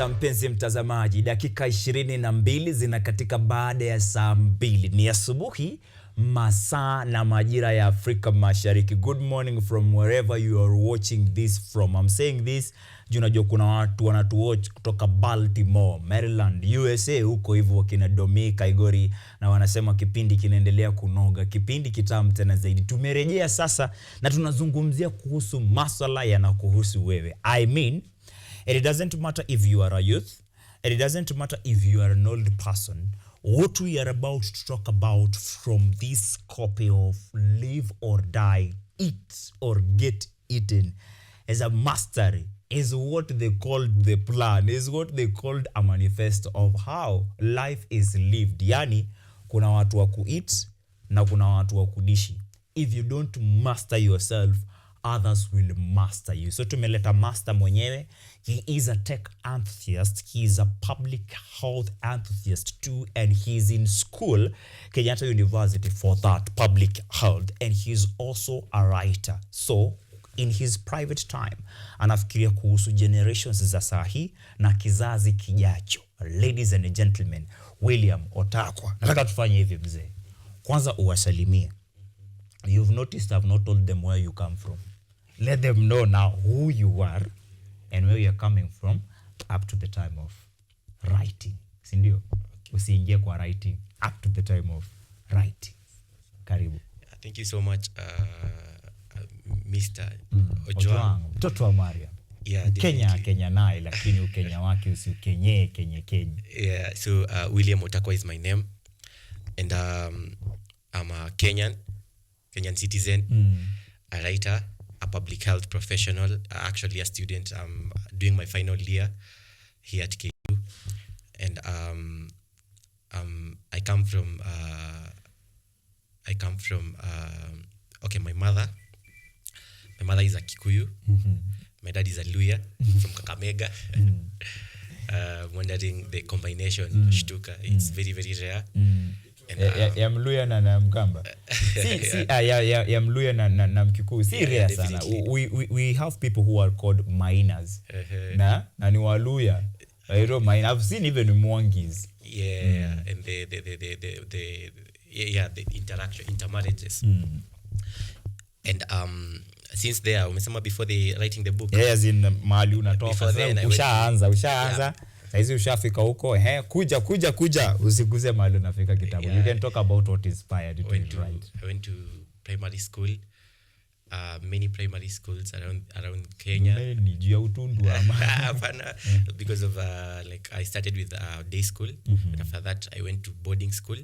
kabisa mpenzi mtazamaji, dakika 22 zinakatika baada ya saa 2. Ni asubuhi, masaa na majira ya Afrika Mashariki. Good morning from wherever you are watching this from. I'm saying this, unajua kuna watu wanatuwatch kutoka Baltimore, Maryland, USA huko hivyo kina Domika Igori, na wanasema kipindi kinaendelea kunoga, kipindi kitamu tena zaidi. Tumerejea sasa na tunazungumzia kuhusu masuala yanakuhusu wewe. I mean, it doesn't matter if you are a youth, it doesn't matter if you are an old person. What we are about to talk about from this copy of Live or Die, Eat or Get Eaten as a mastery is what they called the plan, is what they called a manifesto of how life is lived. Yani, kuna watu wa kueat na kuna watu wa kudishi. If you don't master yourself, others will master you. So tumeleta master mwenyewe. He is a tech enthusiast. He is a public health enthusiast too. And he is in school, Kenyatta University, for that public health. And he is also a writer. So in his private time, anafikiria kuhusu generations za sahi na kizazi kijacho. Ladies and gentlemen, William Otakwa. Nataka tufanye hivi mzee. Kwanza uwasalimie. You've noticed I've not told them where you come from. Let them know now who you are and where you're coming from up to the time of writing. Sindio? Usiingie kwa writing up to the time of writing. Karibu. Thank you so much, Mr. Ojwang. Mtoto wa Maria. Yeah, Kenya nae, lakini ukenya wake usiukenye Kenya. Yeah, so William Otakwa is my name. And I'm a Kenyan citizen, a writer, a public health professional, actually a student. I'm doing my final year here at KU, and I come from okay, my mother is a Kikuyu. My dad is a Luya from Kakamega. Wondering the combination shtuka, it's very, very rare. Ya Mluya na Mkamba. Ya Mluya na Mkikuyu. Si rare sana. We have people who are called miners. Na ni Waluya. I don't mind. I've seen even Mwangis. Yeah, and the interaction, intermarriages. And since there, umesema before they writing the book. Yes, in mahali unatoka. Ushaanza. Saizi ushafika huko, kuja usiguze mahali unafika kitabu. Yeah. You can talk about what inspired you to write. I went to primary school, many primary schools around Kenya. Many, juu ya utundu ama? Because of like I started with day school, and after that I went to boarding school,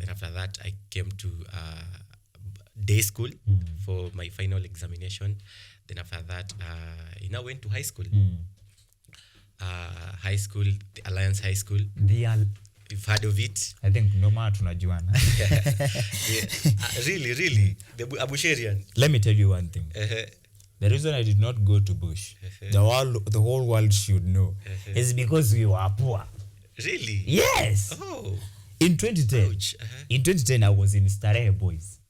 and after that I came to day school for my final examination. Then after that I now went to high school. High school, the Alliance High School. You've heard of it? I think no matter tunajuana. Really. The Abusherian. Let me tell you one thing. The reason I did not go to Bush, the whole world should know, is because we were poor. Really? Yes. Oh. In 2010, I was in Starehe Boys.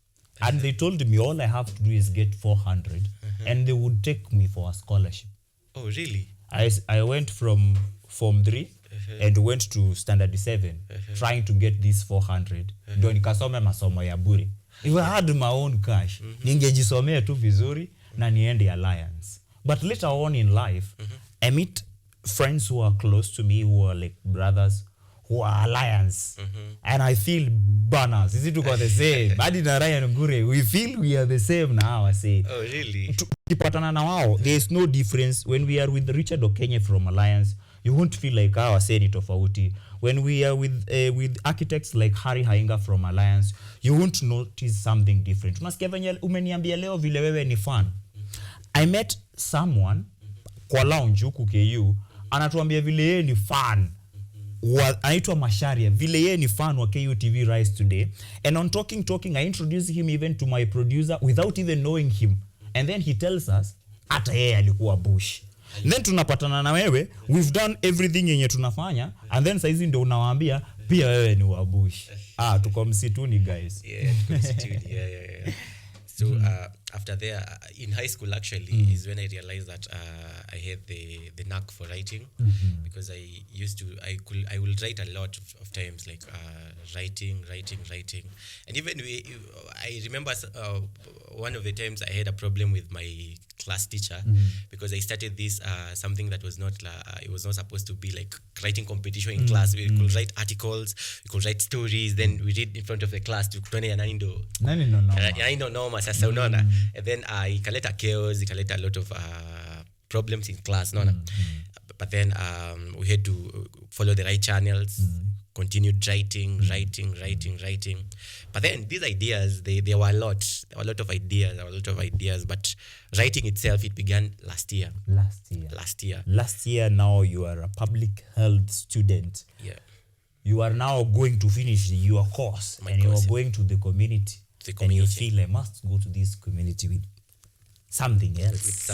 And they told me all I have to do is get 400 and they would take me for a scholarship. Oh, really? I went from Form 3 and went to Standard 7 trying to get this 400. Ndio nikasome masomo ya bure. If I had my own cash, ningejisomea tu vizuri na niende Alliance. But later on in life, I meet friends who are close to me, who are like brothers, who are Alliance. And I feel banners. Is it the same? Badi na Ryan Ngure, we feel we are the same now, I say. Oh, really? Tukipatana na wao, there is no difference. When we are with Richard Okenye from Alliance, you won't feel like our say ni tofauti. When we are with architects like Harry Hainga from Alliance, you won't notice something different. Unasikia venye umeniambia leo vile wewe ni fan. I met someone kwa lounge huku KU, anatuambia vile yeye ni fan. Anaitwa Masharia, vile yeye ni fan wa KUTV Rise Today. And on talking, I introduced him even to my producer without even knowing him. And then he tells us, hata yeye alikuwa Bush. And then tunapatana na wewe, we've done everything yenye tunafanya, and then saizi ndio unawaambia, pia wewe ni wa Bush. Tuko msituni guys. Yeah, tuko msituni, yeah. So after there, in high school actually, is when I realized that I had the knack for writing, because I will write a lot of times, like writing, and even I remember one of the times I had a problem with my class teacher, because I started this something that was not it was not supposed to be like writing competition in class. We could write articles, we could write stories, then we read in front of the class to kutone ya nani ndo noma sasa unaona, and then ikaleta chaos, ikaleta a lot of problems in class, unaona. But then we had to follow the right channels, continued writing. But then these ideas, there were a lot of ideas, but writing itself, it began last year. Last year, now you are a public health student. Yeah. You are now going to finish your course, you are going to the community. And you feel I must go to this community with something else.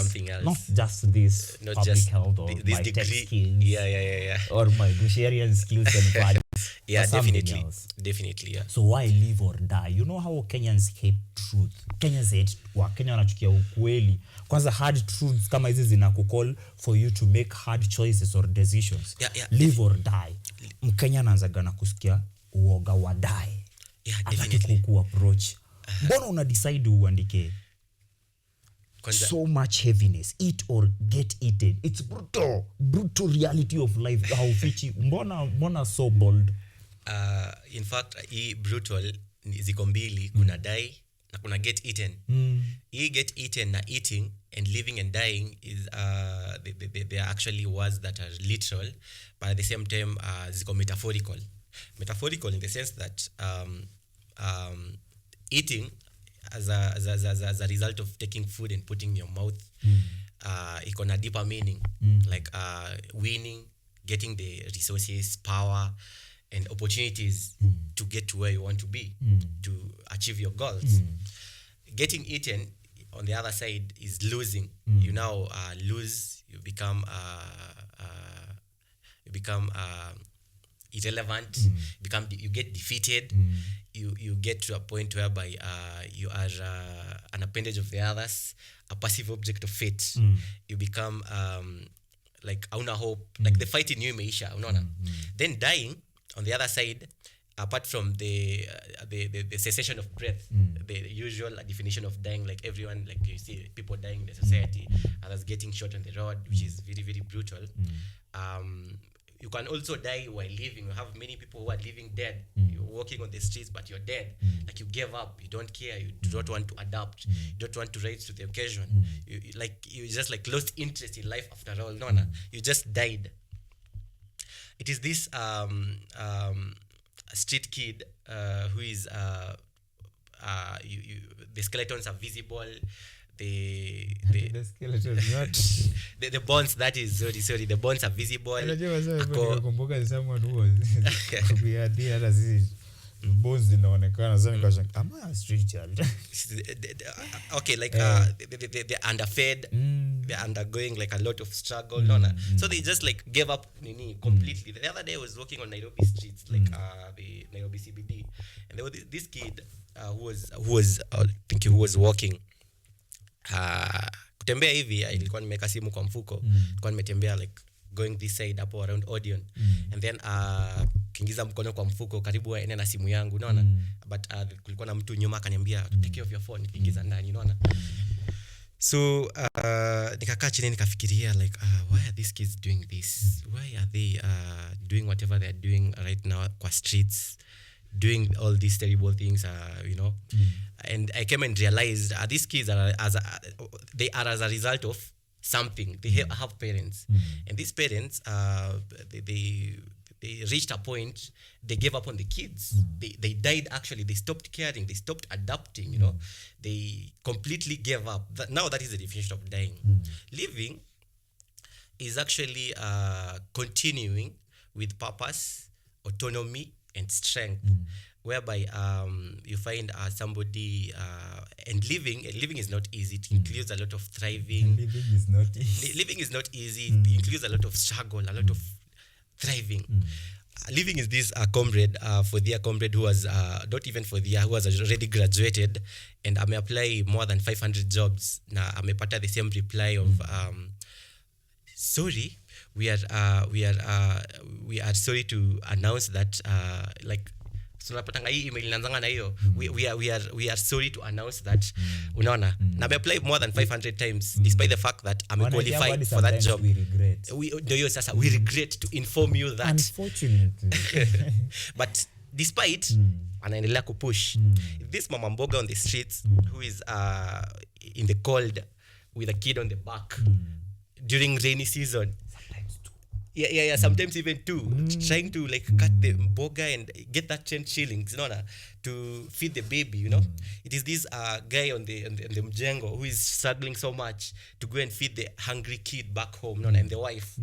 Not just this Not public just health or this my tech degree. skills. Yeah. Or my Busharian skills and values. Yeah, definitely. Definitely, yeah. So why live or die? You know how Kenyans hate truth. Kenyans hate Wakenya wanachukia ukweli. Kwanza hard truths kama hizi zinakukall for you to make hard choices or decisions. Yeah. Live or die. Mkenya anaanzaga na kusikia uoga wa die. Yeah, definitely. definitely. Ku approach. Mbona una decide uandike so much heaviness, eat or get eaten? It's brutal reality of life. How fichi mbona so bold? In fact, hii brutal ziko mbili, kuna die na kuna get eaten. Hii get eaten na eating and living and dying is they are actually words that are literal, but at the same time ziko metaphorical in the sense that eating as a result of taking food and putting in your mouth, iko na deeper meaning, like winning, getting the resources, power and opportunities to get to where you want to be, to achieve your goals. Getting eaten, on the other side, is losing. You now lose, you become irrelevant, you get defeated, you get to a point whereby you are an appendage of the others, a passive object of fate. You become like hauna hope, like the fight in you imeisha, unaona. Then dying, on the other side, apart from the cessation of breath, the usual definition of dying, like everyone, like you see people dying in the society, others getting shot on the road, which is very, very brutal. You can also die while living. You have many people who are living dead. You're walking on the streets, but you're dead. Like you gave up. You don't care. You do not want to adapt. You don't want to rise to the occasion. You just like lost interest in life after all. No. You just died. It is this street kid who is the skeletons are visible. The skeleton not the bonds, that is sorry the bonds are visible. Kumbuka someone who was kupiadia hata sisi bones zinaonekana sana kwa am I a street child? Okay, like they're underfed, they're undergoing like a lot of struggle, so they just like gave up completely. The other day I was walking on Nairobi streets, like the Nairobi CBD, and there was this kid who was walking. Kutembea hivi, ilikuwa nimeweka simu kwa mfuko, nilikuwa nimetembea like going this side hapo around Odeon, and then kiingiza mkono kwa mfuko karibu aende na simu yangu, unaona. But kulikuwa na mtu nyuma akaniambia take care of your phone, kiingiza ndani, unaona. So nikakaa chini nikafikiria like why are these kids doing this? Why are they doing whatever they're doing right now kwa streets, doing all these terrible things, and I came and realized these kids are as a result of something. They have parents, and these parents they reached a point, they gave up on the kids. They died actually. They stopped caring, they stopped adapting, they completely gave up. Now that is the definition of dying. Living is actually continuing with purpose, autonomy and strength, whereby you find somebody and living is not easy. It includes a lot of thriving. Living is not easy. Living is not easy. It includes a lot of struggle, a lot of thriving. living is this comrade, for their comrade who was not even for their, who has already graduated, and I may apply more than 500 jobs. Now I may pata the same reply of sorry, we are sorry to announce that like tunapatanga hii email inaanzanga na hiyo we are sorry to announce that unaona na I apply more than 500 times despite the fact that I'm qualified for that job. We regret to inform you that unfortunately but despite anaendelea kupush this mama mboga on the streets who is in the cold with a kid on the back during rainy season, sometimes even two, trying to like cut the mboga and get that 10 shillings, to feed the baby, It is this guy on the mjengo who is struggling so much to go and feed the hungry kid back home, and the wife,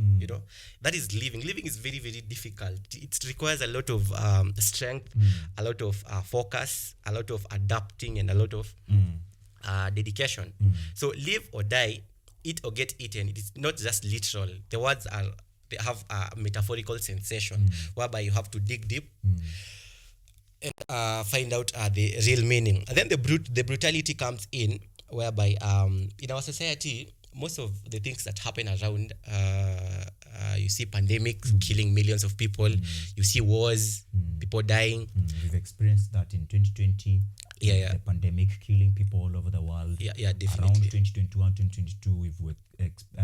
That is living. Living is very, very difficult. It requires a lot of strength, a lot of focus, a lot of adapting, and a lot of dedication. So live or die, eat or get eaten. It is not just literal. The words they have a metaphorical sensation whereby you have to dig deep and find out the real meaning. And then the brutality comes in, whereby in our society, most of the things that happen around, you see pandemics killing millions of people, you see wars, people dying. We've experienced that in 2020. The pandemic killing people all over the world. Definitely. Around 2021, 2022, we've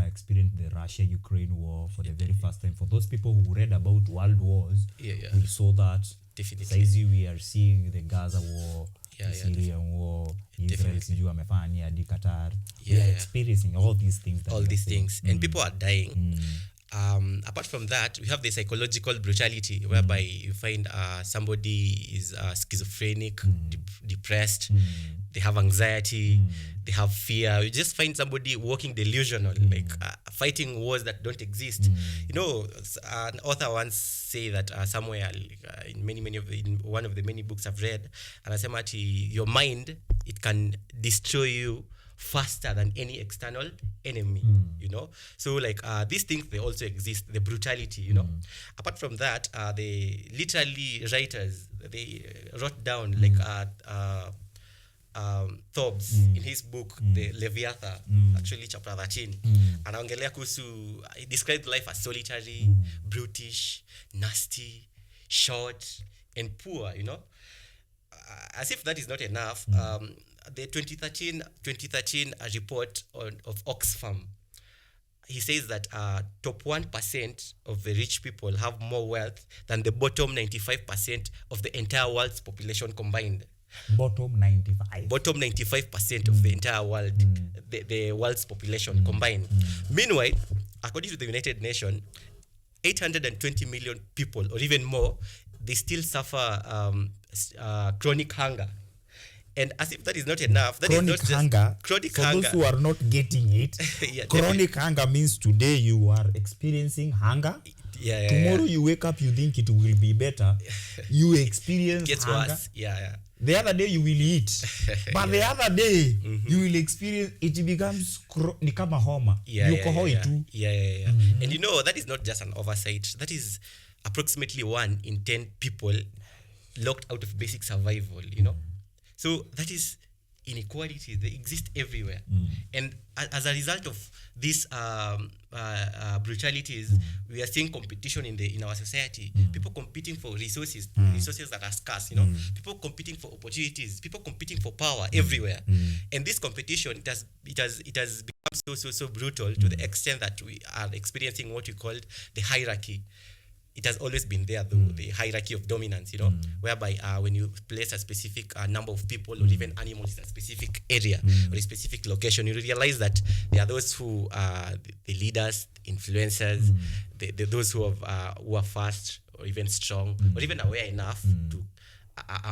experienced the Russia-Ukraine war for the very first time. For those people who read about world wars, we saw that. Definitely. Saizi we are seeing the Gaza war, the Syrian war, Israel, sijui amefanya hadi Qatar. We are experiencing all these things. And people are dying. Apart from that, we have the psychological brutality, whereby you find somebody is schizophrenic, depressed, they have anxiety, they have fear. You just find somebody walking delusional, like fighting wars that don't exist. An author once say that somewhere in one of the many books I've read, and I say, your mind, it can destroy you faster than any external enemy, So like these things, they also exist, the brutality, Apart from that, the literally writers, they wrote down like Thobbs in his book, the Leviathan, actually chapter 13, anaongelea kuhusu, he described life as solitary, brutish, nasty, short, and poor, As if that is not enough, the 2013 report of Oxfam, he says that top 1% of the rich people have more wealth than the bottom 95% of the entire world's population combined. Bottom 95% of the entire world, the world's population combined. Meanwhile, according to the United Nations, 820 million people, or even more, they still suffer chronic hunger. And as if that is not enough, that chronic is not hunger. Just chronic for hunger. Those who are not getting it, chronic hunger means today you are experiencing hunger. Tomorrow you wake up, you think it will be better. You experience gets hunger. Worse. The other day you will eat, but the other day you will experience, it becomes ni kama homa. And that is not just an oversight. That is approximately 1 in 10 people locked out of basic survival, So that is inequality. They exist everywhere. And as a result of these brutalities, we are seeing competition in our society. People competing for resources that are scarce, People competing for opportunities, people competing for power everywhere. And this competition, it has become so brutal to the extent that we are experiencing what we call the hierarchy. It has always been there, though, the hierarchy of dominance, whereby when you place a specific number of people or even animals in a specific area or a specific location, you realize that there are those who are the leaders, influencers, those who are fast or even strong or even aware enough to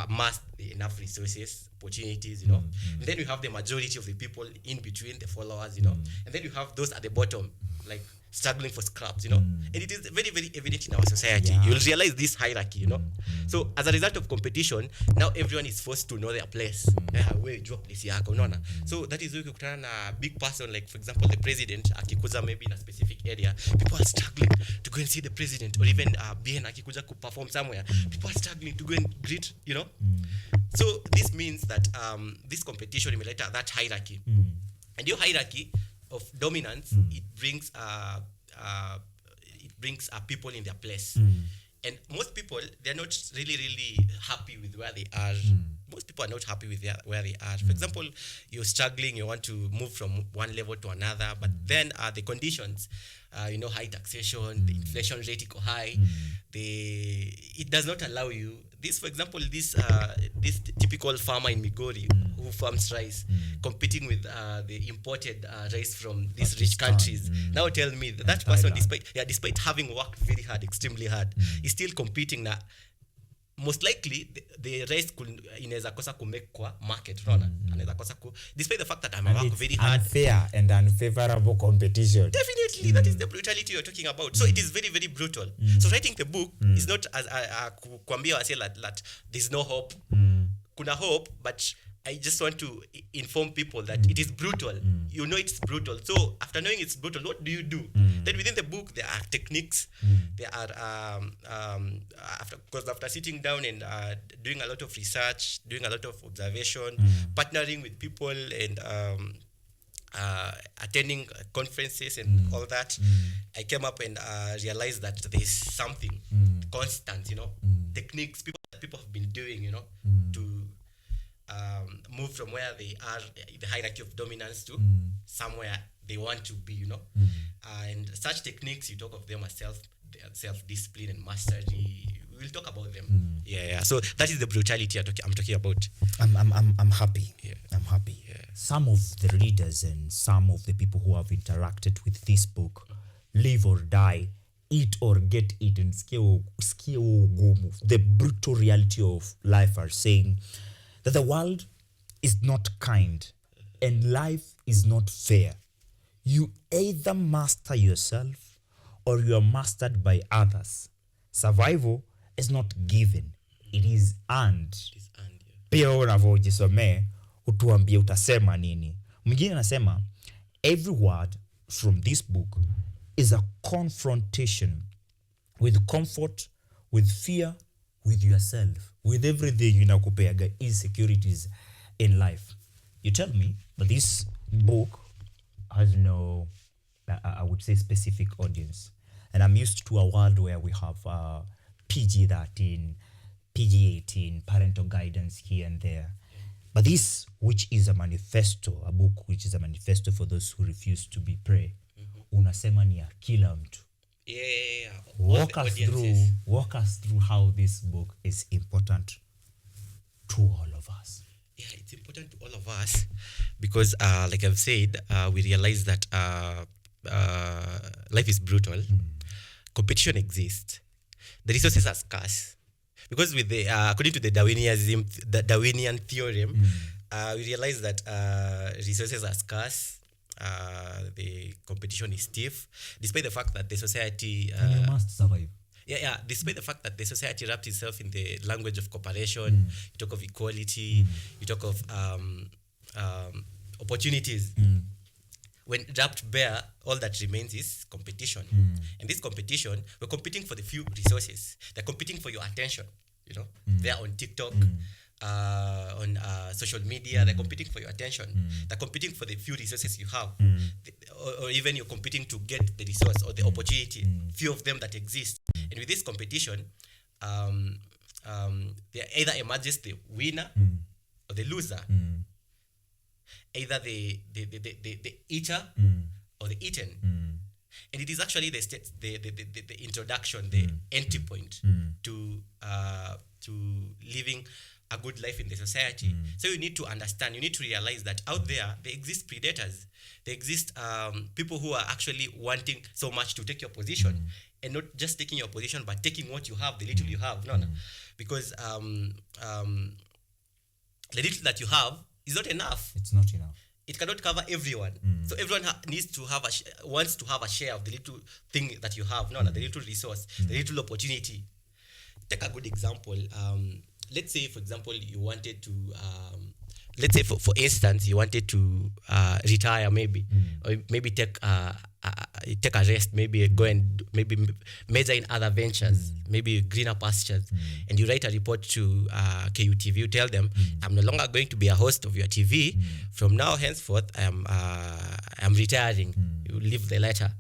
amass enough resources, opportunities, And then you have the majority of the people in between, the followers, And then you have those at the bottom, like struggling for scraps, and it is very, very evident in our society. Yeah. You'll realize this hierarchy, So as a result of competition, now everyone is forced to know their place. Wewe jua place yako, unaona? So that is why ukikutana na big person, like for example the president akikuza maybe in a specific area, people are struggling to go and see the president, or even BN akikuja ku perform somewhere, people are struggling to go and greet, So this means that this competition imeleta that hierarchy. And your hierarchy of dominance, it brings people in their place. And most people, they're not really happy with where they are. Most people are not happy with where they are. For example, you're struggling, you want to move from one level to another, but then the conditions, high taxation, the inflation rate is high, it does not allow you. This, for example, this typical farmer in Migori who farms rice, competing with the imported rice from these rich countries. Now tell me that person, despite having worked very hard, extremely hard, is still competing now. Most likely the rice inaweza kosa kumake kwa market, anaweza kosa despite the fact that I'm working very hard. Unfair and unfavorable competition. Definitely, that is the brutality you're talking about. So it is very, very brutal. So writing the book is not as kuambia wase that there's no hope. Kuna hope, but I just want to inform people that it is brutal. It's brutal. So after knowing it's brutal, what do you do? Then within the book, there are techniques. There are after sitting down and doing a lot of research, doing a lot of observation, partnering with people, and attending conferences and all that, I came up and realized that there is something constant, techniques people have been doing, to move from where they are, the hierarchy of dominance, to somewhere they want to be, and such techniques, you talk of them as self-discipline and mastery. We'll talk about them. So that is the brutality I'm talking about. I'm happy. I'm happy. Yeah. Some of the readers and some of the people who have interacted with this book, Live or Die, Eat or Get Eaten, the brutal reality of life, are saying that the world is not kind and life is not fair. You either master yourself or you are mastered by others. Survival is not given, it is earned. Pia unavyojisomea utuambie utasema nini. Mwingine anasema every word from this book is a confrontation with comfort, with fear, with yourself, with everything inakupeaga insecurities in life. You tell me that this book has no, I would say, specific audience. And I'm used to a world where we have PG-13, PG-18, parental guidance here and there. But this, which is a manifesto, a book which is a manifesto for those who refuse to be prey, unasema ni ya kila mtu. Walk us through how this book is important to all of us. It's important to all of us because, like I've said, we realize that life is brutal. Competition exists. The resources are scarce. Because with the according to the Darwinian theorem, we realize that resources are scarce. The competition is stiff, despite the fact that the society You must survive. Despite the fact that the society wrapped itself in the language of cooperation, you talk of equality, you talk of opportunities. When wrapped bare, all that remains is competition. And this competition, we're competing for the few resources. They're competing for your attention. They're on TikTok, on social media. They're competing for your attention. They're competing for the few resources you have, or even you're competing to get the resource or the opportunity. Few of them that exist. And with this competition, there either emerges the winner or the loser. Either the eater or the eaten. And it is actually the introduction, the entry point to living a good life in the society. So you need to understand, you need to realize that out there exist predators. There exist people who are actually wanting so much to take your position, and not just taking your position, but taking what you have, the little you have. No. Because the little that you have is not enough. It's not enough. it cannot cover everyone. So everyone needs to have wants to have a share of the little thing that you have, the little resource, the little opportunity. Take a good example. Let's say, for example, you wanted to let's say for instance you wanted to retire, maybe, or maybe take a rest, maybe go and maybe major in other ventures, maybe greener pastures, and you write a report to KUTV. You tell them, I'm no longer going to be a host of your TV. From now henceforth, I'm retiring. You leave the letter.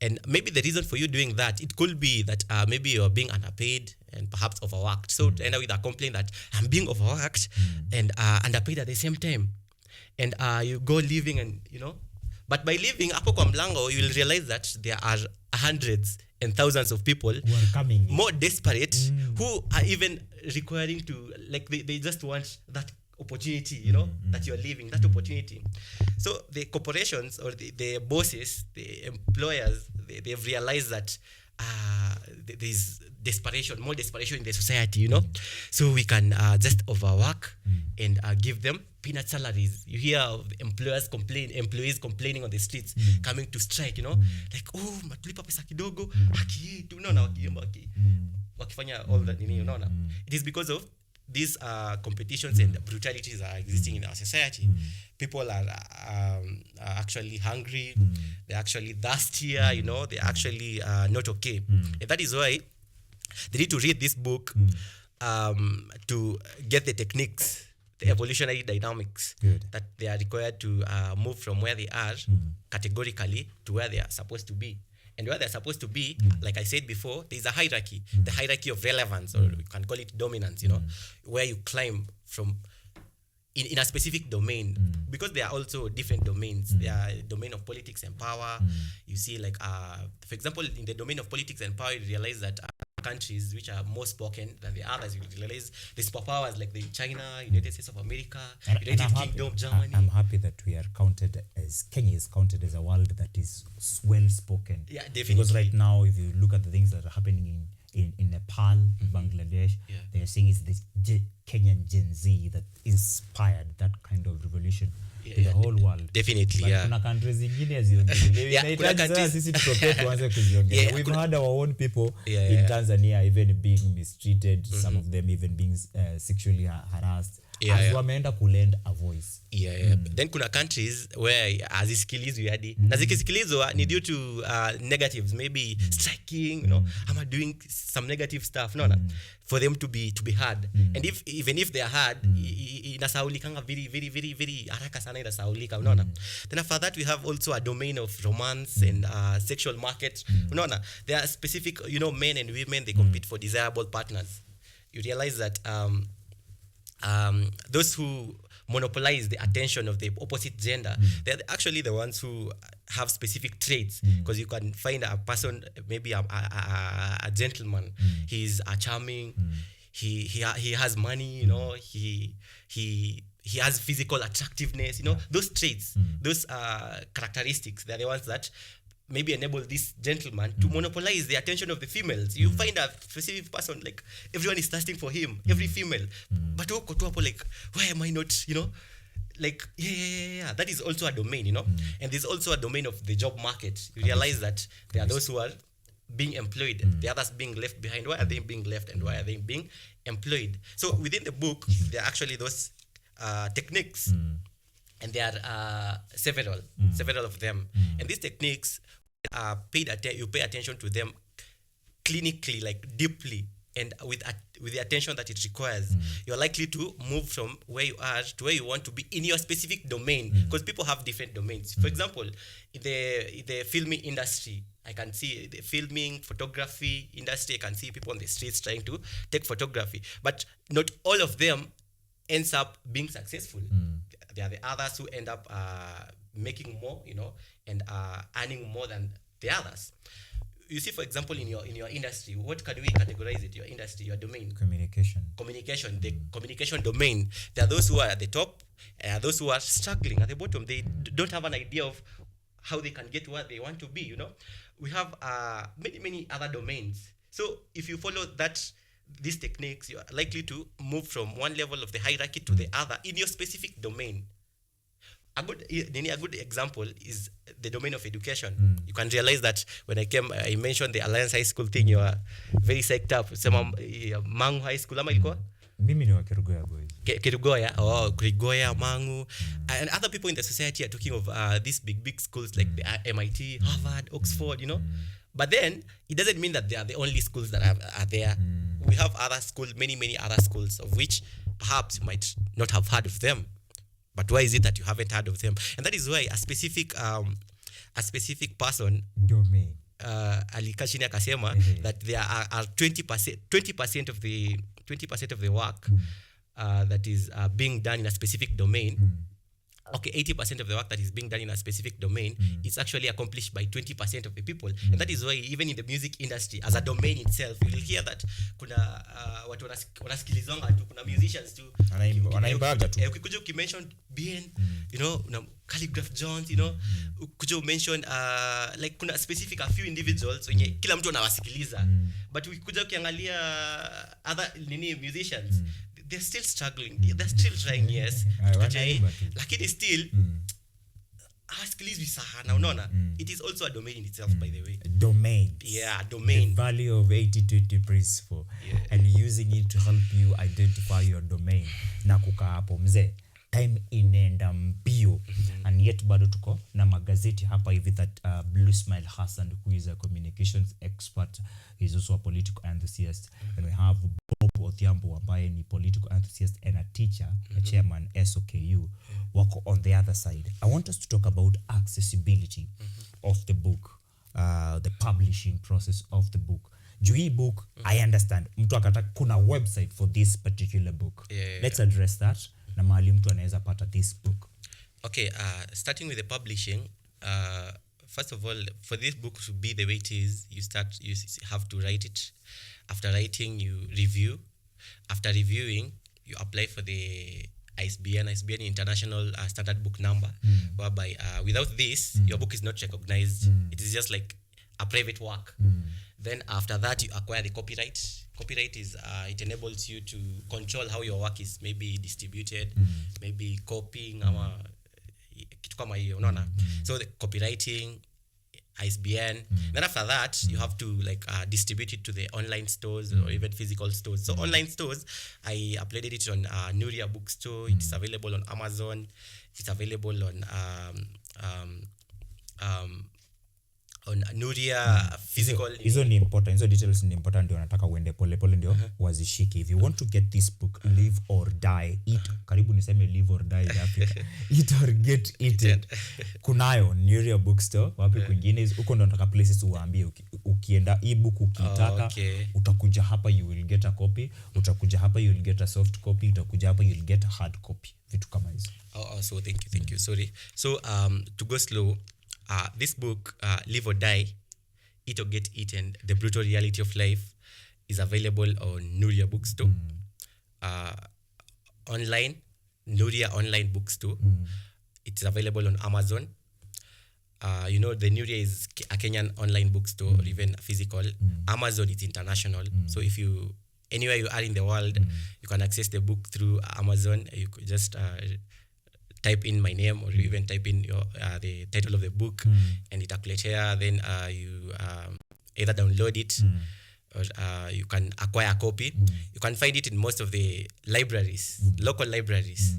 And maybe the reason for you doing that, it could be that maybe you're being underpaid and perhaps overworked. So to end up with a complaint that I'm being overworked and underpaid at the same time. And you go leaving and, but by leaving, hapo kwa mlango, you will realize that there are hundreds and thousands of people who are coming more desperate, who are even requiring to, like, they just want that opportunity, that you're leaving, that opportunity. So the corporations or the bosses, the employers, they've realized that there's more desperation in the society, So we can just overwork and give them peanut salaries. You hear of employees complaining on the streets, coming to strike, like, oh, matulipa pesa kidogo, haki yetu, wakifanya all that, It is because of these competitions and brutalities are existing in our society. People are actually hungry. They're actually thirstier, they're actually not okay. And that is why they need to read this book to get the techniques, the evolutionary dynamics that they are required to move from where they are categorically to where they are supposed to be. And where they're supposed to be, like I said before, there's a hierarchy, the hierarchy of relevance, or you can call it dominance, where you climb from in a specific domain, because there are also different domains. There are domain of politics and power. You see, like, for example, in the domain of politics and power, you realize that countries which are more spoken than the others, you realize the superpowers like the China, United States of America, United Kingdom, Germany. I'm happy that we are counted as, Kenya is counted as a world that is well spoken. Yeah, definitely. Because right now, if you look at the things that are happening in Nepal, Bangladesh, they are saying it's the Kenyan Gen Z that inspired that kind of revolution in the whole world. Definitely, but kuna countries zingine haziongelelewi. Sisi tutoke tuanze kuziongelea. We've had our own people in Tanzania even being mistreated, some of them even being sexually harassed. As wameenda kulend a voice. Then kuna countries where hazisikilizwi hadi na zikisikilizwa ni due to negatives, maybe striking, ama doing some negative stuff, for them to be heard. And even if they are heard, inasaulikanga very very very very haraka sana, inasaulika, Then after that we have also a domain of romance and sexual market. There are specific, men and women, they compete for desirable partners. You realize that those who monopolize the attention of the opposite gender, they're actually the ones who have specific traits, because you can find a person, maybe a gentleman, he's a charming, he has money, he has physical attractiveness, those traits, those characteristics, they're the ones that maybe enable this gentleman to monopolize the attention of the females. You find a specific person, like, everyone is thirsting for him, every female. But like, why am I not, like, that is also a domain, And there's also a domain of the job market. You realize that there are those who are being employed, the others being left behind. Why are they being left and why are they being employed? So within the book, there are actually those techniques, and there are several of them. And these techniques, you pay attention to them clinically, like deeply, and with the attention that it requires, you're likely to move from where you are to where you want to be in your specific domain, because people have different domains. For example, in the filming industry, I can see the filming, photography industry, I can see people on the streets trying to take photography, but not all of them ends up being successful. There are the others who end up making more, and earning more than the others. You see, for example, in your industry, what can we categorize it? Your industry, your domain. Communication, the communication domain. There are those who are at the top, and those who are struggling at the bottom. They don't have an idea of how they can get where they want to be. We have many other domains. So if you follow these techniques, you are likely to move from one level of the hierarchy to the other in your specific domain. a good example is the domain of education. You can realize that when I mentioned the Alliance High School thing, you are very psyched up. Sema Mangu High School ama ilikuwa? Mimi ni wa Kerugoya boys. Kerugoya, Mangu. And other people in the society are talking of these big schools like the MIT, Harvard, Oxford, you know. But then it doesn't mean that they are the only schools that are there. We have other schools, many other schools, of which perhaps you might not have heard of them. But why is it that you haven't heard of them? And that is why a specific person Domain. alikashini akasema that there are 20% of the work that is being done in a specific domain. Okay, 80% of the work that is being done in a specific domain is actually accomplished by 20% of the people. And that is why even in the music industry as a domain itself, you will hear that kuna watu wanasikilizonga tu, kuna musicians tu wanaimbaga tu. Ukikuja ukimention BN, you know, na Calligraph Jones, you know, ukikuja umention like kuna specific a few individuals wenye kila mtu anawasikiliza. But ukikuja ukiangalia other musicians, they're still struggling. They're still trying, yes. Lakini still hawasikilizwi sana, unaona? It is also a domain in itself, by the way. Domain. Yeah, domain. The value of 80-20 principle. Yeah. And using it to help you identify your domain. Na kukaa hapo mzee. Time inaenda mbio. And yet bado tuko na magazeti hapa hivi that Blue Smile Hassan, who is a communications expert, he's also a political enthusiast. And we have Bob Odhiambo ambaye ni political enthusiast and a teacher, a chairman SOKU, wako on the other side. I want us to talk about accessibility of the book, the publishing process of the book. Juu hii book, I understand, mtu akataka kuna website for this particular book. Let's address that. Na mahali mtu anaweza pata this book. Okay, starting with the publishing, first of all, for this book to be the way it is, you have to write it. After writing, you review. After reviewing, you apply for the ISBN International Standard Book Number, whereby without this, your book is not recognized. It is just like a private work. Then after that, you acquire the copyright. Copyright is it enables you to control how your work is maybe distributed, maybe copying ama kitu kama hiyo, unaona? So the copywriting, ISBN. Then after that, you have to like distribute it to the online stores or even physical stores. So online stores, I uploaded it on Nuria Bookstore. It's available on Amazon. It's available on Nuria physical. Hizo ni important. Hizo details ni important, ndio nataka uende pole ndio wazishike. If you want to get this book, Live or Die, karibu niseme Live or Die in Africa. Eat or get eaten. Kunayo Nuria Bookstore, wapi kwingine huko ndo nataka places uwaambie ukienda ebook ukitaka, utakuja hapa you will get a copy, utakuja hapa you will get a soft copy, utakuja hapa you will get a hard copy. Vitu kama hizo. So thank you. Sorry. So to go slow, this book, Live or Die, Eat or Get Eaten, The Brutal Reality of Life, is available on Nuria Bookstore. Online, Nuria Online Bookstore. It's available on Amazon. You know, the Nuria is a Kenyan online bookstore, or even physical. Amazon is international. So if you, anywhere you are in the world, you can access the book through Amazon. You could just type in my name, or you even type in your the title of the book, and it calculates here. Then you either download it, or you can acquire a copy. You can find it in most of the libraries, local libraries,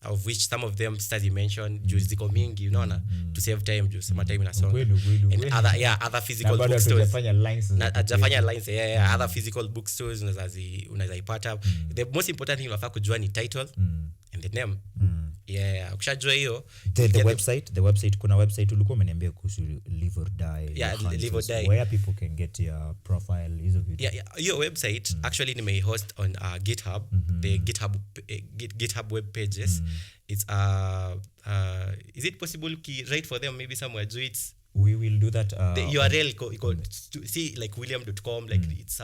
of which some of them, as you mentioned, ziko mingi, unaona, to save time, juu some time inasonga. And other physical bookstores. Hajafanya lines, other physical bookstores unaweza ipata. The most important thing unafaa kujua ni title and the name. Ukishajua hiyo, the website, kuna website ulikuwa umeniambia kuhusu Live or Die. Live or Die, where people can get your profile, hizo vitu. Your website actually ni may host on GitHub, the GitHub web pages. It's is it possible to write for them maybe somewhere? Do it. We will do that. The URL see like william.com, like it's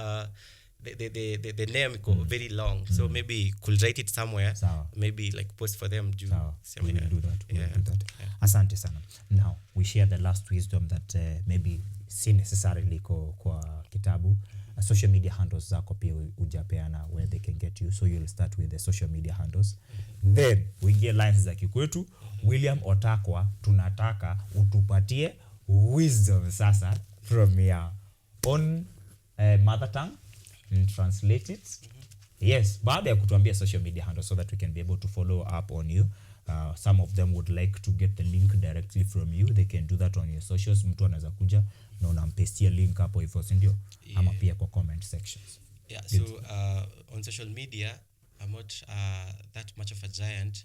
the name is very long, so maybe could write it somewhere. Maybe like post for them. We will do that. Asante sana. Now we share the last wisdom that maybe si necessarily kwa kitabu. Social media handles zako pia ujapeana where they can get you, so you'll start with the social media handles. then uingie lines za kikwetu. William Otakwa, tunataka utupatie wisdom sasa from your own mother tongue and translate it. Yes, baada ya kutuambia social media handles so that we can be able to follow up on you. Some of them would like to get the link directly from you. They can do that on your socials. Mtu anaweza kuja na unampestia link hapo hivyo, si ndio? Ama pia kwa comment sections. Yeah, so on social media, I'm not that much of a giant.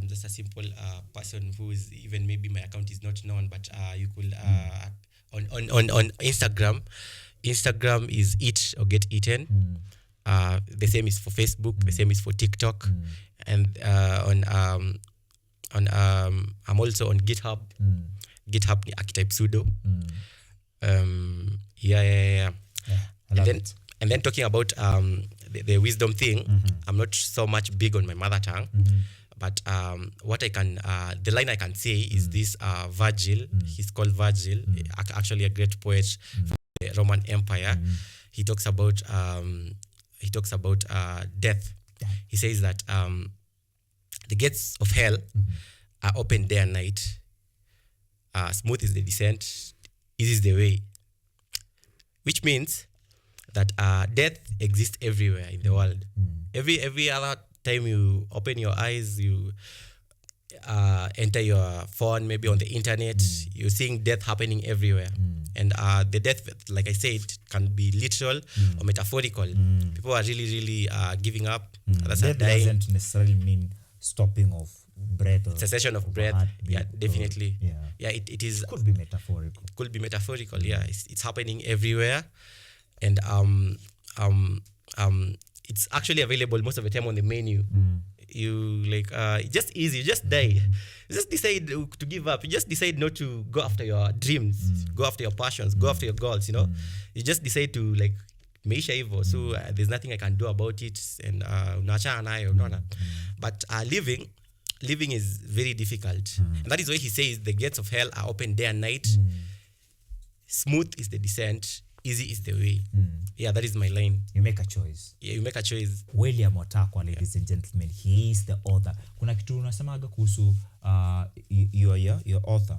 Just a simple person who is, even maybe my account is not known, but you could on Instagram. Instagram is eat or get eaten. The same is for Facebook. The same is for TikTok. And I'm also on GitHub. GitHub ni archetype pseudo. Yeah. And then talking about the wisdom thing, I'm not so much big on my mother tongue, but what I can, the line I can say is this Virgil. He's called Virgil, actually a great poet from the Roman Empire. He talks about death. He says that the gates of hell are open day and night. Smooth is the descent, easy is the way. Which means that death exists everywhere in the world. Every other time you open your eyes, you enter your phone, maybe on the internet, you're seeing death happening everywhere. And the death, like I said, can be literal or metaphorical. People are really giving up. Others are Death dying. doesn't necessarily mean stopping of breath or Cessation of breath. heartbeat Yeah, definitely. or, Yeah, it is. could be metaphorical. Could be metaphorical. Yeah, it's happening everywhere, and it's actually available most of the time on the menu. You like it's just easy. You just die. You just decide to give up. You just decide not to go after your dreams, go after your passions, go after your goals. You know, you just decide to like meisha hivyo. So there's nothing I can do about it, and unaachana nayo, unaona. But living is very difficult, and that is why he says the gates of hell are open day and night. Smooth is the descent, easy is the way. Yeah, that is my line. You make a choice. Yeah, you make a choice. William Otakwa, ladies and gentlemen, he is the author. Kuna kitu unasemaga kuhusu your author.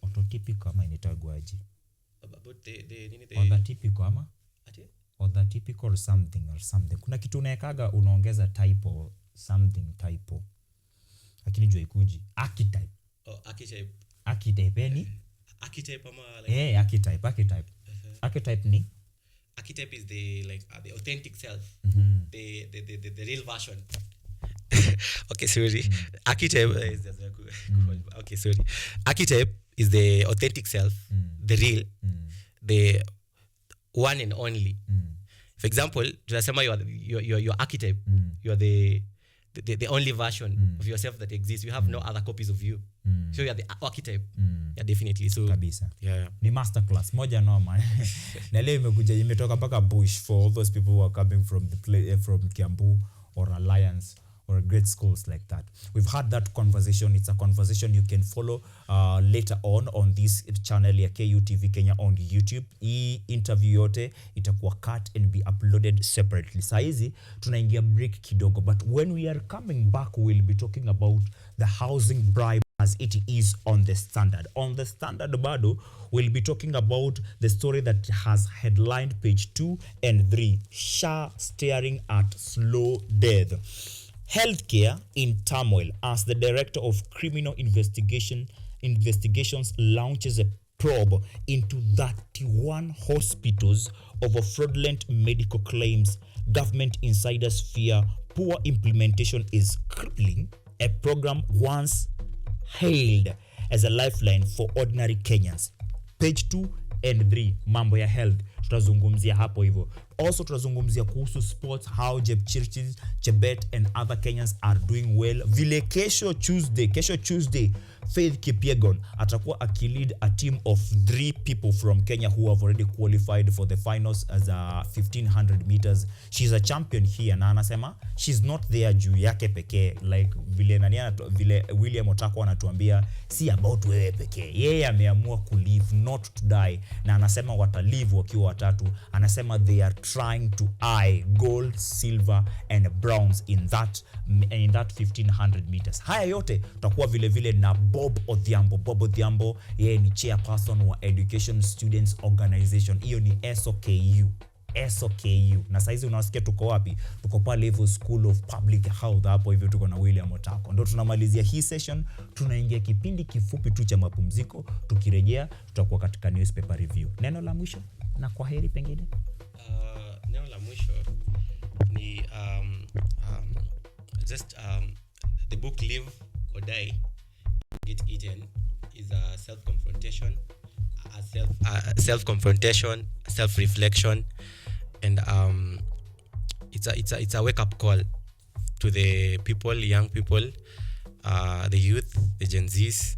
Autotypical ama inatagwaje? About the Autotypical ama? Autotypical something. Kuna kitu unaekaga unaongeza typo, something typo. Lakini jua ikuji. Archetype. Archetype. Archetype ni? Archetype ama like Archetype. Archetype ni? Archetype is the authentic self, the real version. Okay, sorry. Archetype is okay, sorry. Archetype is the authentic self, the real, the one and only. For example, tunasema your archetype, you are the only version of yourself that exists. You have no other copies of you. So you are the archetype. Yeah, definitely. So Kabisa. Yeah. Ni masterclass moja noma. Na leo imetoka mpaka Bush for all those people who are coming from from Kiambu or Alliance or great schools like that. We've had that conversation. It's a conversation you can follow later on this channel ya KUTV Kenya on YouTube. Hii interview yote itakuwa cut and be uploaded separately. Saizi tunaingia break kidogo, but when we are coming back we'll be talking about the housing bribe as it is on the Standard. On the Standard bado, we'll be talking about the story that has headlined page 2 and 3. SHA staring at slow death. Healthcare in turmoil as the Director of Criminal Investigations launches a probe into 31 hospitals over fraudulent medical claims. Government insiders fear poor implementation is crippling a program once hailed as a lifeline for ordinary Kenyans. Page 2 and 3, mambo ya health tutazungumzia hapo hivyo. Also tutazungumzia kuhusu sports, how Jepchirchir, Chebet and other Kenyans are doing well. Vile kesho Tuesday Faith Kipyegon atakuwa akilead a team of 3 people from Kenya who have already qualified for the finals as a 1500 meters. She's a champion here na anasema she's not there juu yake pekee, like vile William Otakwa anatuambia si about wewe pekee. Yeye ameamua kulive, not to die, na anasema watalive wakiwa watatu. Anasema they are trying to eye gold, silver and bronze in that 1500 meters. Haya yote tutakuwa vile vile na Bob Odhiambo. Bob Odhiambo yeye ni chairperson wa Education Students Organization. Hiyo ni SOKU. Na saizi unasikia tuko wapi? Tuko pale hivyo School of Public Health hapo hivyo, tuko na William Otakwa. Ndio tunamalizia hii session, tunaingia kipindi kifupi tu cha mapumziko. Tukirejea tutakuwa katika newspaper review. Neno la mwisho na kwaheri pengine. Neno la mwisho ni the book Live or Die, Get Eaten is a self-confrontation, self-reflection, and it's a wake-up call to the people, young people, the youth, the Gen Zs.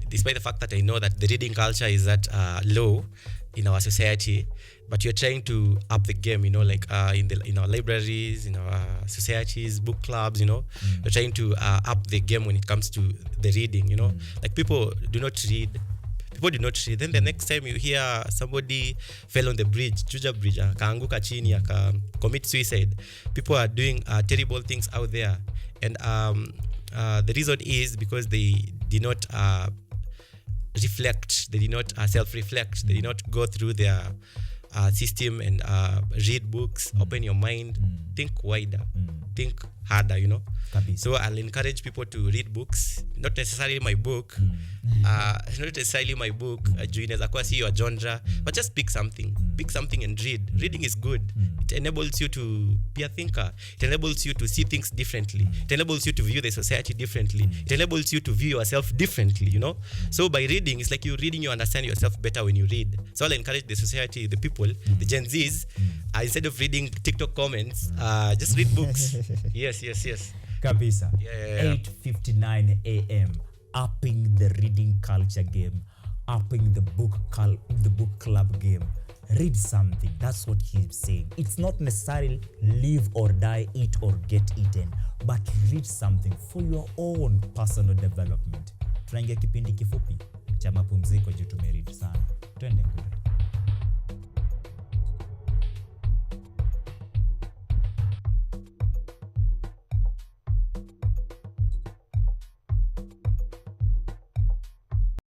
Despite the fact that I know that the reading culture is at low in our society, but you're trying to up the game, you know, like in our libraries, in our societies, book clubs, you know, you're trying to up the game when it comes to the reading, you know, like people do not read. Then the next time you hear somebody fell on the bridge, Juja Bridge, akaanguka chini, commit suicide. People are doing terrible things out there, and the reason is because they did not reflect, they did not self-reflect, they did not go through their system and read books, open your mind, think wider, think harder, you know. So I'll encourage people to read books, not necessarily my book, juu inaweza kuwa si your genre, but just pick something and read. Reading is good. It enables you to be a thinker. It enables you to see things differently. It enables you to view the society differently. It enables you to view yourself differently, you know. So by reading, it's like you reading, you understand yourself better when you read. So I'll encourage the society, the people, the Gen Zs, instead of reading TikTok comments, just read books. Yes. Kabisa. 8:59 a.m. upping the reading culture game, upping the book club game. Read something. That's what he's saying. It's not necessarily live or die, eat or get eaten, but read something for your own personal development. Tunaingia kipindi kifupi cha mapumziko juu tumeread sana. Twende ngure.